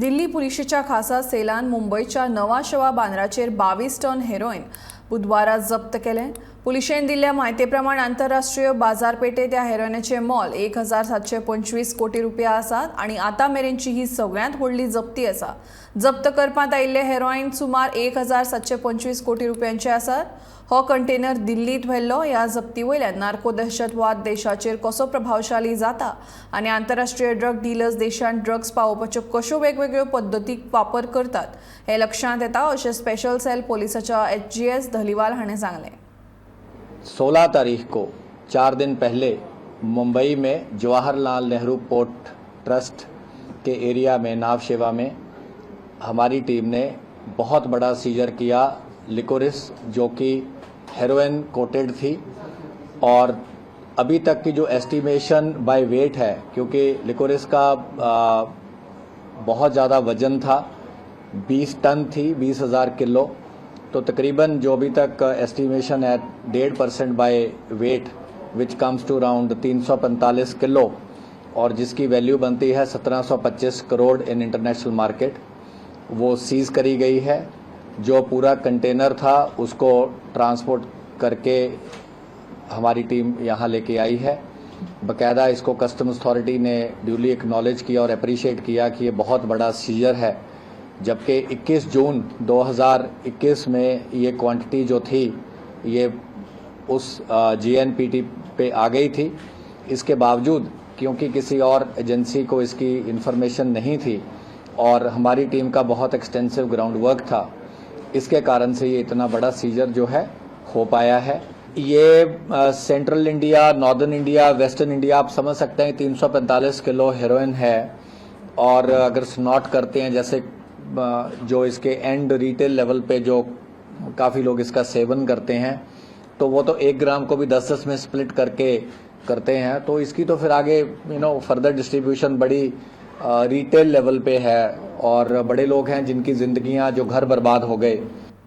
दिल्ली पुलिशेच्या खासा सेलान मुंबईच्या नवा शवा बांद्राचेर 22 टन हेरोईन बुधवारा जप्त केले। पुलिशेन दिल्ल्या माहिती प्रमाण आंतरराष्ट्रीय बाजारपेठेत ह्या हेरोईनाचे मोल 1725 कोटी रुपया आसात आणि आता मेरेनची ही सगळ्यांत व्हडली जप्ती आसा। जप्त करपात आयिल्ले हेरोईन सुमार 1725 कोटी रुपयांचे आसात। हो कंटेनर दिल्लीत व्हेल्लो। ह्या जप्ती वयल्यान नार्को दहशतवाद देशाचेर कसो प्रभावशाली जाता आणि आंतरराष्ट्रीय ड्रग डीलर्स देशांत ड्रग्स पावोवपाच्यो कशो वेगवेगळ्यो पद्धतीक वापर करतात हे लक्षांत येता, अशें स्पेशल सेल पुलिसाच्या HGS धलीवाल हाणें सांगलें। 16 तारीख को 4 दिन पहले मुंबई में जवाहरलाल नेहरू पोर्ट ट्रस्ट के एरिया में नावशेवा में हमारी टीम ने बहुत बड़ा सीजर किया लिकोरिस, जो कि हेरोइन कोटेड थी। और अभी तक की जो एस्टिमेशन बाय वेट है, क्योंकि लिकोरिस का बहुत ज़्यादा वजन था, 20 टन थी, 20,000 किलो, तो तकरीबन जो अभी तक एस्टिमेशन है 1.5% by weight which comes to around 345 kilo, और जिसकी वैल्यू बनती है 1725 करोड़ इन इंटरनेशनल मार्केट, वो सीज करी गई है। जो पूरा कंटेनर था उसको ट्रांसपोर्ट करके हमारी टीम यहाँ लेके आई है। बाकायदा इसको कस्टम्स अथॉरिटी ने ड्यूली एक्नॉलेज किया और अप्रिशिएट किया कि ये बहुत बड़ा सीजर है, जबकि 21 जून 2021 में ये क्वांटिटी जो थी ये उस GNPT पे आ गई थी। इसके बावजूद क्योंकि किसी और एजेंसी को इसकी इन्फॉर्मेशन नहीं थी और हमारी टीम का बहुत एक्सटेंसिव ग्राउंड वर्क था, इसके कारण से ये इतना बड़ा सीजर जो है हो पाया है। ये central India, northern India, western India आप समझ सकते हैं 345 किलो हेरोइन है। और अगर नोट करते हैं जैसे जो इसके एंड रिटेल लेवल पे जो काफ़ी लोग इसका सेवन करते हैं, तो वो तो 1 ग्राम को भी 10-10 में स्प्लिट करके करते हैं, तो इसकी तो फिर आगे फर्दर डिस्ट्रीब्यूशन बड़ी रिटेल लेवल पे है। और बड़े लोग हैं जिनकी ज़िंदगियां जो घर बर्बाद हो गए।